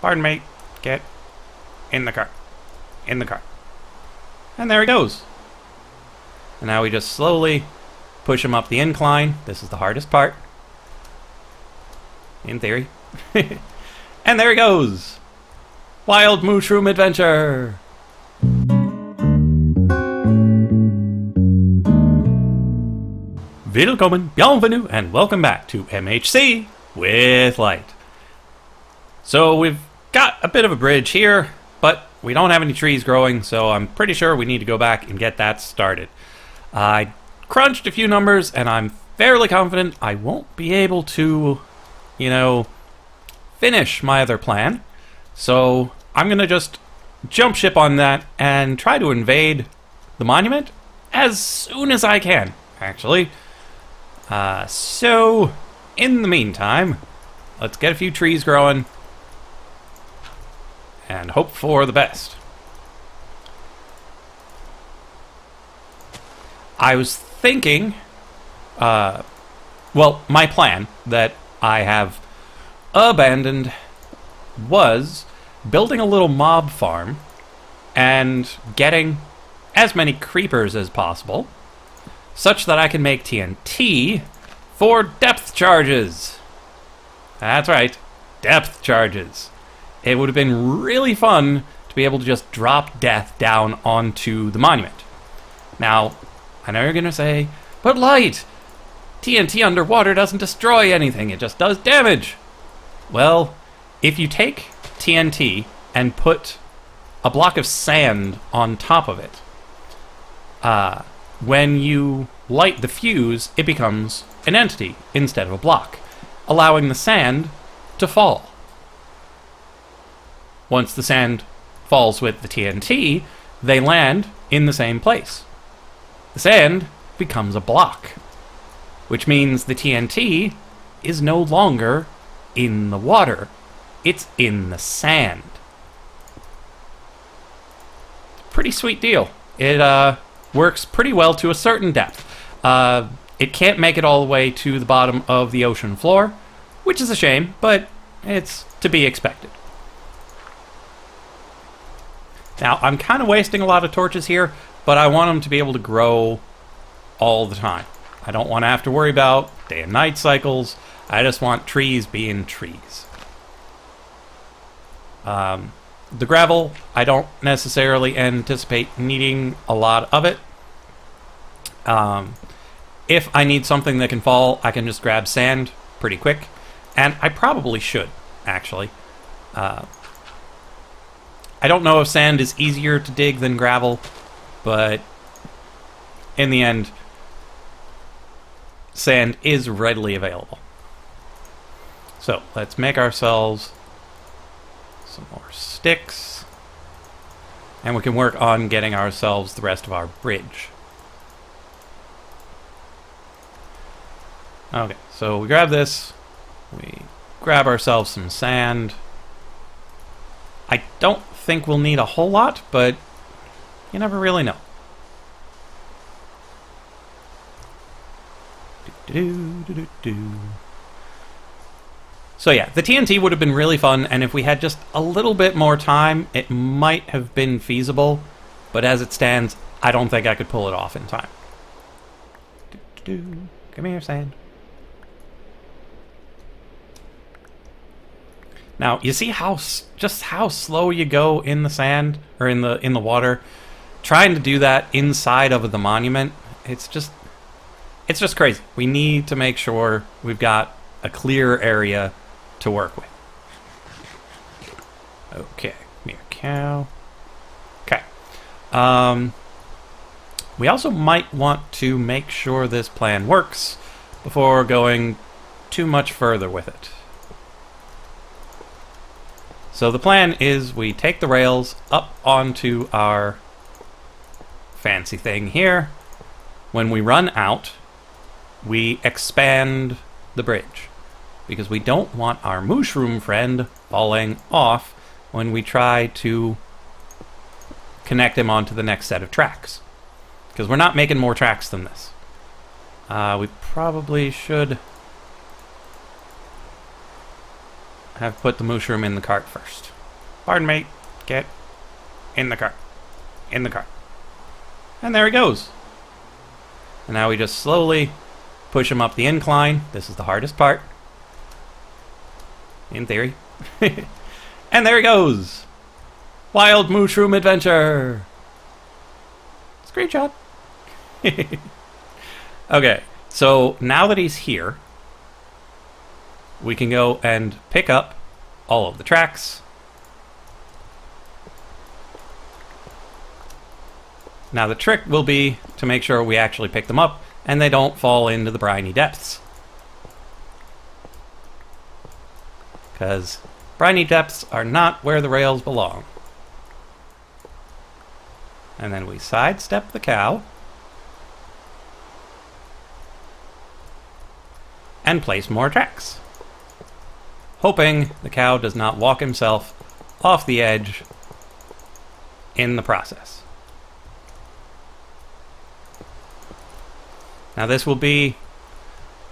Pardon me. Get in the car. In the car. And there he goes. And now we just slowly push him up the incline. This is the hardest part. In theory. And there he goes. Wild mushroom adventure. Willkommen, bienvenue, and welcome back to MHC with Light. So we've got a bit of a bridge here, but we don't have any trees growing, so I'm pretty sure we need to go back and get that started. I crunched a few numbers, and I'm fairly confident I won't be able to, finish my other plan. So I'm going to just jump ship on that and try to invade the monument as soon as I can, actually. So, in the meantime, let's get a few trees growing and hope for the best. I was thinking, my plan that I have abandoned was building a little mob farm and getting as many creepers as possible, such that I can make TNT for depth charges. That's right, depth charges. It would have been really fun to be able to just drop death down onto the monument. Now, I know you're going to say, but Light, TNT underwater doesn't destroy anything, it just does damage. Well, if you take TNT and put a block of sand on top of it, when you light the fuse, it becomes an entity instead of a block, allowing the sand to fall. Once the sand falls with the TNT, they land in the same place. The sand becomes a block, which means the TNT is no longer in the water, it's in the sand. Pretty sweet deal. It works pretty well to a certain depth. It can't make it all the way to the bottom of the ocean floor, which is a shame, but it's to be expected. Now, I'm kind of wasting a lot of torches here, but I want them to be able to grow all the time. I don't want to have to worry about day and night cycles. I just want trees being trees. The gravel, I don't necessarily anticipate needing a lot of it. If I need something that can fall, I can just grab sand pretty quick. And I probably should, actually. I don't know if sand is easier to dig than gravel, but in the end, sand is readily available. So, let's make ourselves some more sticks, and we can work on getting ourselves the rest of our bridge. Okay, so we grab this, we grab ourselves some sand. I don't think we'll need a whole lot, but you never really know. So yeah, the TNT would have been really fun, and if we had just a little bit more time, it might have been feasible, but as it stands, I don't think I could pull it off in time. Come here, sand. Now, you see just how slow you go in the sand, or in the water? Trying to do that inside of the monument, it's just crazy. We need to make sure we've got a clear area to work with. Okay, mere cow. Okay. We also might want to make sure this plan works before going too much further with it. So the plan is we take the rails up onto our fancy thing here. When we run out, we expand the bridge, because we don't want our mushroom friend falling off when we try to connect him onto the next set of tracks, because we're not making more tracks than this. We probably should have put the mushroom in the cart first. Pardon me. Get in the cart. In the cart. And there he goes. And now we just slowly push him up the incline. This is the hardest part. In theory. And there he goes. Wild mushroom adventure. Screenshot. Okay, so now that he's here, we can go and pick up all of the tracks. Now the trick will be to make sure we actually pick them up and they don't fall into the briny depths. Because briny depths are not where the rails belong. And then we sidestep the cow and place more tracks, hoping the cow does not walk himself off the edge in the process. Now this will be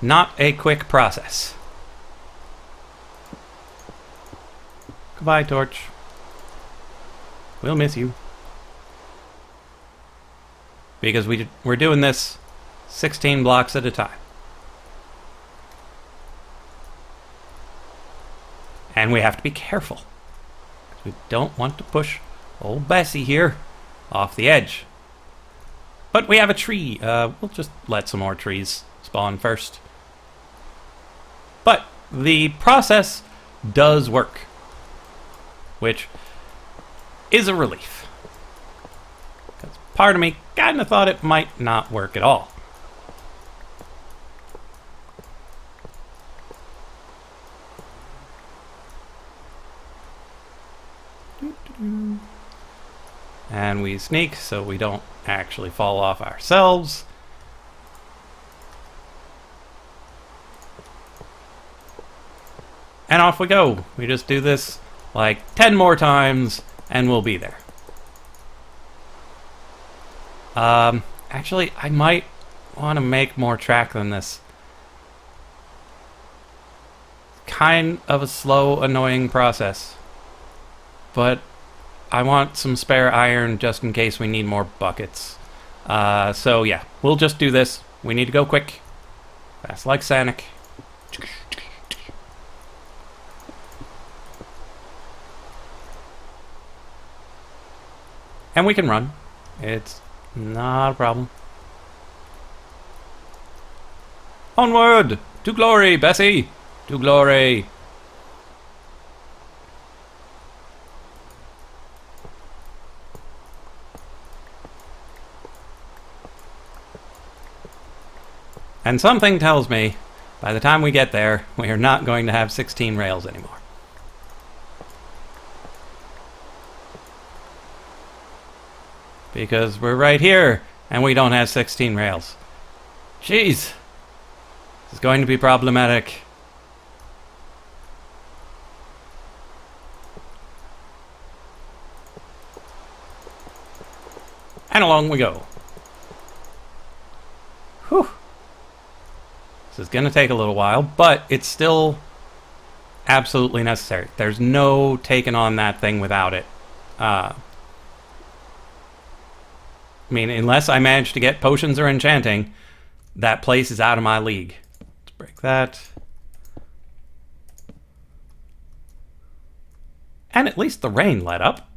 not a quick process. Goodbye, Torch. We'll miss you. Because we're doing this 16 blocks at a time. And we have to be careful. We don't want to push old Bessie here off the edge. But we have a tree. We'll just let some more trees spawn first. But the process does work, which is a relief. Because part of me kind of thought it might not work at all. And we sneak so we don't actually fall off ourselves. And off we go. We just do this like 10 more times and we'll be there. Actually, I might want to make more track than this. Kind of a slow, annoying process. But I want some spare iron just in case we need more buckets. So yeah, we'll just do this. We need to go quick. Fast like Sonic. And we can run. It's not a problem. Onward! To glory, Bessie! To glory! And something tells me, by the time we get there, we are not going to have 16 rails anymore. Because we're right here, and we don't have 16 rails. Jeez! This is going to be problematic. And along we go. Whew! This is going to take a little while, but it's still absolutely necessary. There's no taking on that thing without it. I mean, unless I manage to get potions or enchanting, that place is out of my league. Let's break that. And at least the rain let up.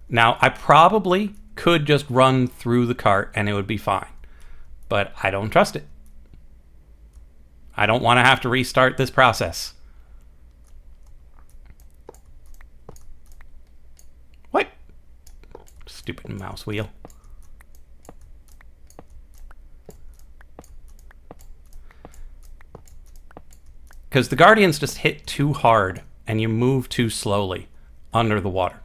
Now, I probably could just run through the cart and it would be fine. But I don't trust it. I don't want to have to restart this process. What? Stupid mouse wheel. Because the Guardians just hit too hard and you move too slowly under the water.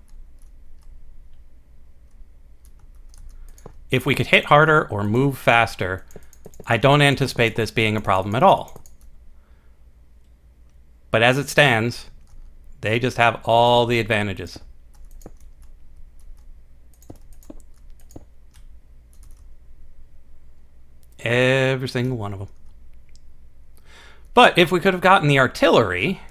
If we could hit harder or move faster, I don't anticipate this being a problem at all. But as it stands, they just have all the advantages. Every single one of them. But if we could have gotten the artillery,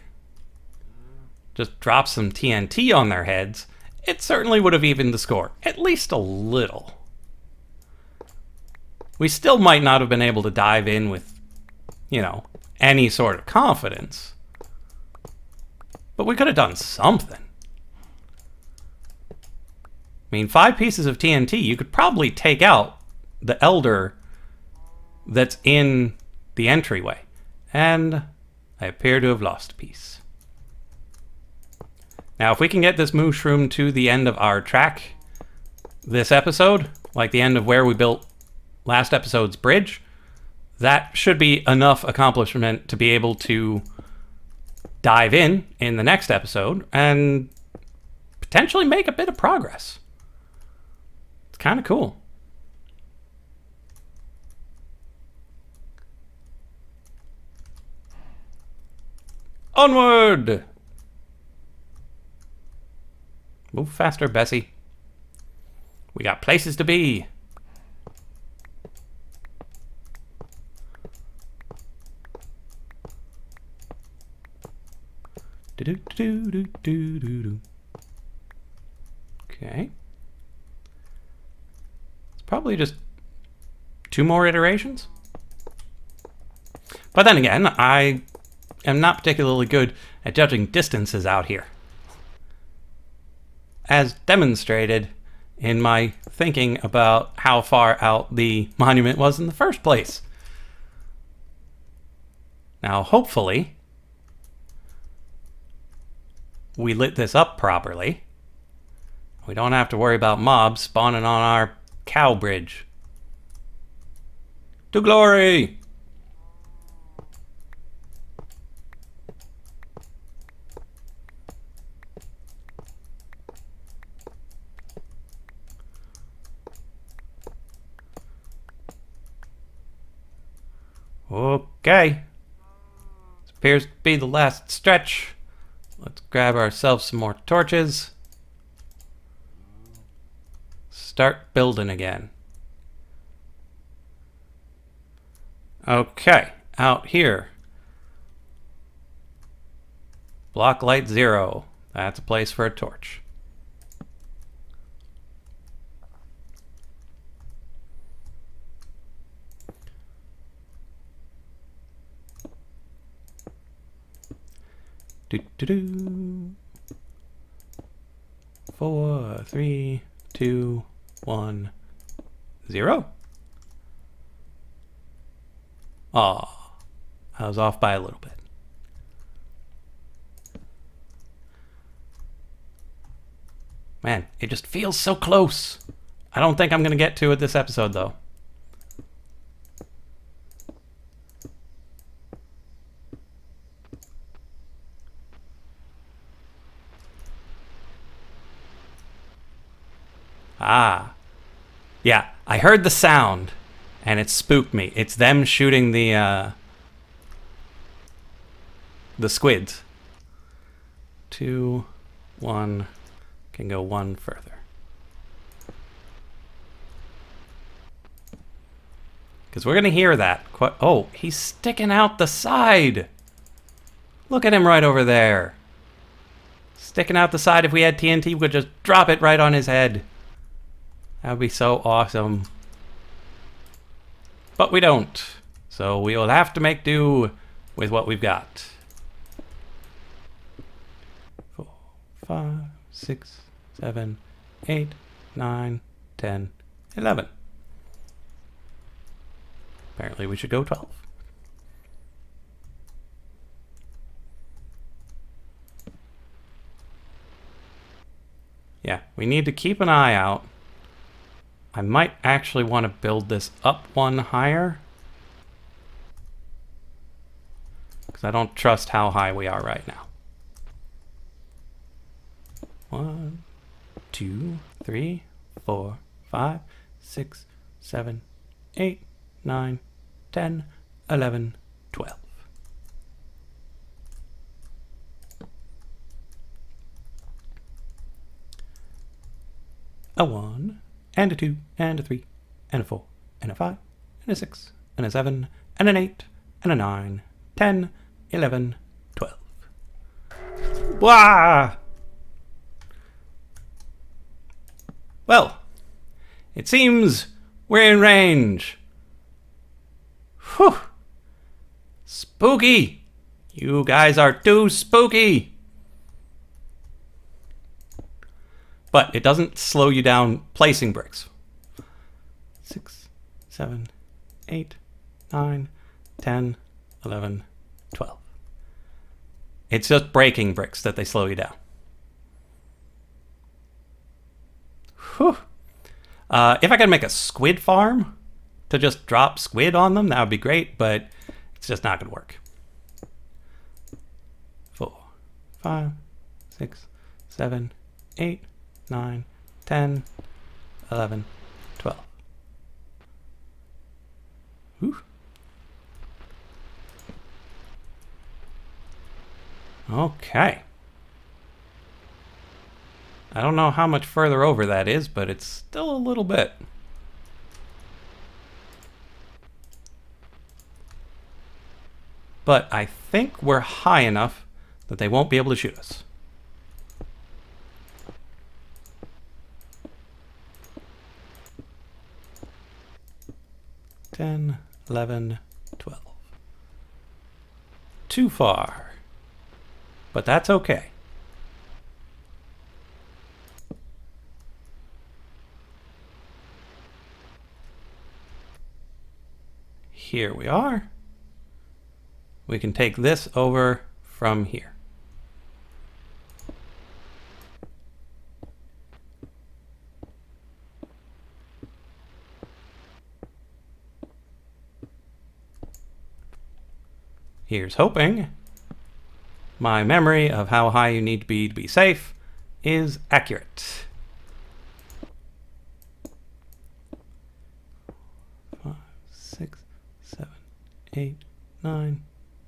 just drop some TNT on their heads, it certainly would have evened the score. At least a little. We still might not have been able to dive in with, you know, any sort of confidence. But we could have done something. I mean, 5 pieces of TNT, you could probably take out the Elder that's in the entryway. And I appear to have lost a piece. Now, if we can get this mushroom to the end of our track this episode, like the end of where we built last episode's bridge, that should be enough accomplishment to be able to dive in the next episode and potentially make a bit of progress. It's kind of cool. Onward! Move faster, Bessie. We got places to be. Okay. It's probably just 2 more iterations. But then again, I am not particularly good at judging distances out here, as demonstrated in my thinking about how far out the monument was in the first place. Now, hopefully, we lit this up properly. We don't have to worry about mobs spawning on our cow bridge. To glory! Okay. This appears to be the last stretch. Let's grab ourselves some more torches. Start building again. Okay, out here. Block light 0. That's a place for a torch. Do do do. 4, 3, 2, 1, 0. Aw, I was off by a little bit. Man, it just feels so close. I don't think I'm gonna get to it this episode though. Ah. Yeah, I heard the sound, and it spooked me. It's them shooting the squids. 2, 1, can go 1 further. Because we're going to hear that. Oh, he's sticking out the side. Look at him right over there. Sticking out the side. If we had TNT, we could just drop it right on his head. That would be so awesome. But we don't. So we will have to make do with what we've got. 4, 5, 6, 7, 8, 9, 10, 11. Apparently we should go 12. Yeah, we need to keep an eye out. I might actually want to build this up 1 higher, because I don't trust how high we are right now. 1, 2, 3, 4, 5, 6, 7, 8, 9, 10, 11, 12. A 1, and a 2, and a 3, and a 4, and a 5, and a 6, and a 7, and an 8, and a 9, 10, 11, 12. Wah! Well, it seems we're in range. Whew! Spooky! You guys are too spooky! But it doesn't slow you down placing bricks. 6, 7, 8, 9, 10, 11, 12. It's just breaking bricks that they slow you down. Whew. If I could make a squid farm to just drop squid on them, that would be great, but it's just not going to work. 4, 5, 6, 7, 8, 9, 10, 11, 12. Whew. Okay. I don't know how much further over that is, but it's still a little bit. But I think we're high enough that they won't be able to shoot us. $10, 11, 12. Too far. But that's okay. Here we are. We can take this over from here. Here's hoping my memory of how high you need to be safe is accurate. 5, 6, 7, 8, 9,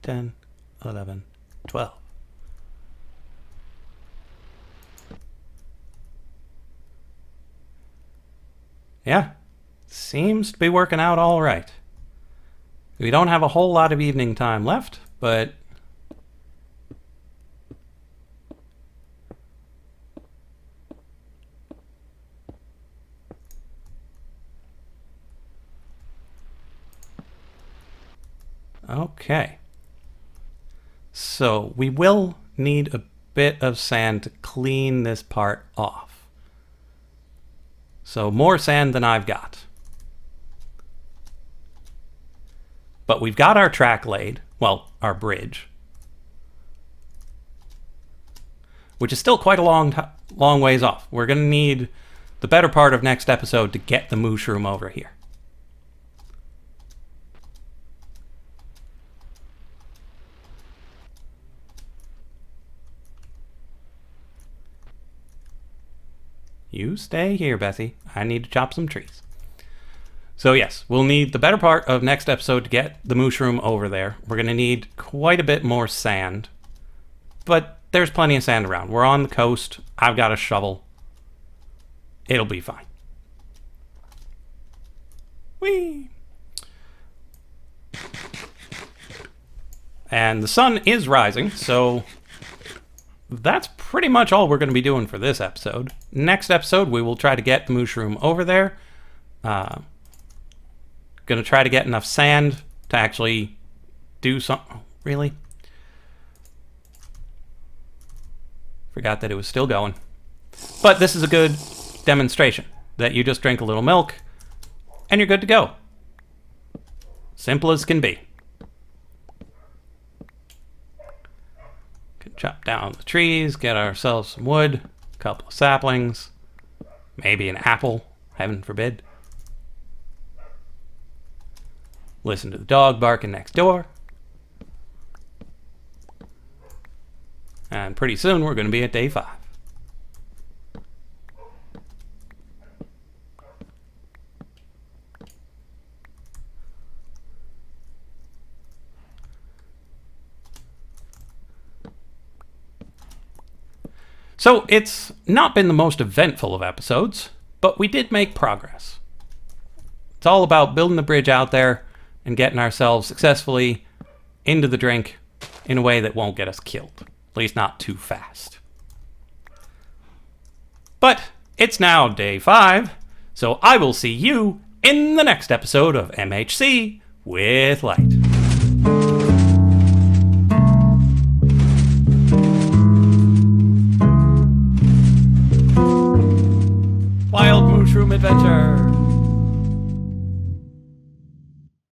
10, 11, 12. Yeah, seems to be working out all right. We don't have a whole lot of evening time left, but okay. So we will need a bit of sand to clean this part off. So more sand than I've got. But we've got our track laid, well, our bridge, which is still quite a long ways off. We're going to need the better part of next episode to get the mushroom over here. You stay here, Bessie. I need to chop some trees. So yes, we'll need the better part of next episode to get the mushroom over there. We're going to need quite a bit more sand. But there's plenty of sand around. We're on the coast. I've got a shovel. It'll be fine. Whee! And the sun is rising, so that's pretty much all we're going to be doing for this episode. Next episode, we will try to get the mushroom over there. Going to try to get enough sand to actually do something. Really? Forgot that it was still going. But this is a good demonstration that you just drink a little milk and you're good to go. Simple as can be. Can chop down the trees, get ourselves some wood, a couple of saplings, maybe an apple, heaven forbid. Listen to the dog barking next door. And pretty soon we're going to be at day 5. So it's not been the most eventful of episodes, but we did make progress. It's all about building the bridge out there and getting ourselves successfully into the drink in a way that won't get us killed. At least not too fast. But it's now day 5, so I will see you in the next episode of MHC with Light. Wild Mushroom Adventure!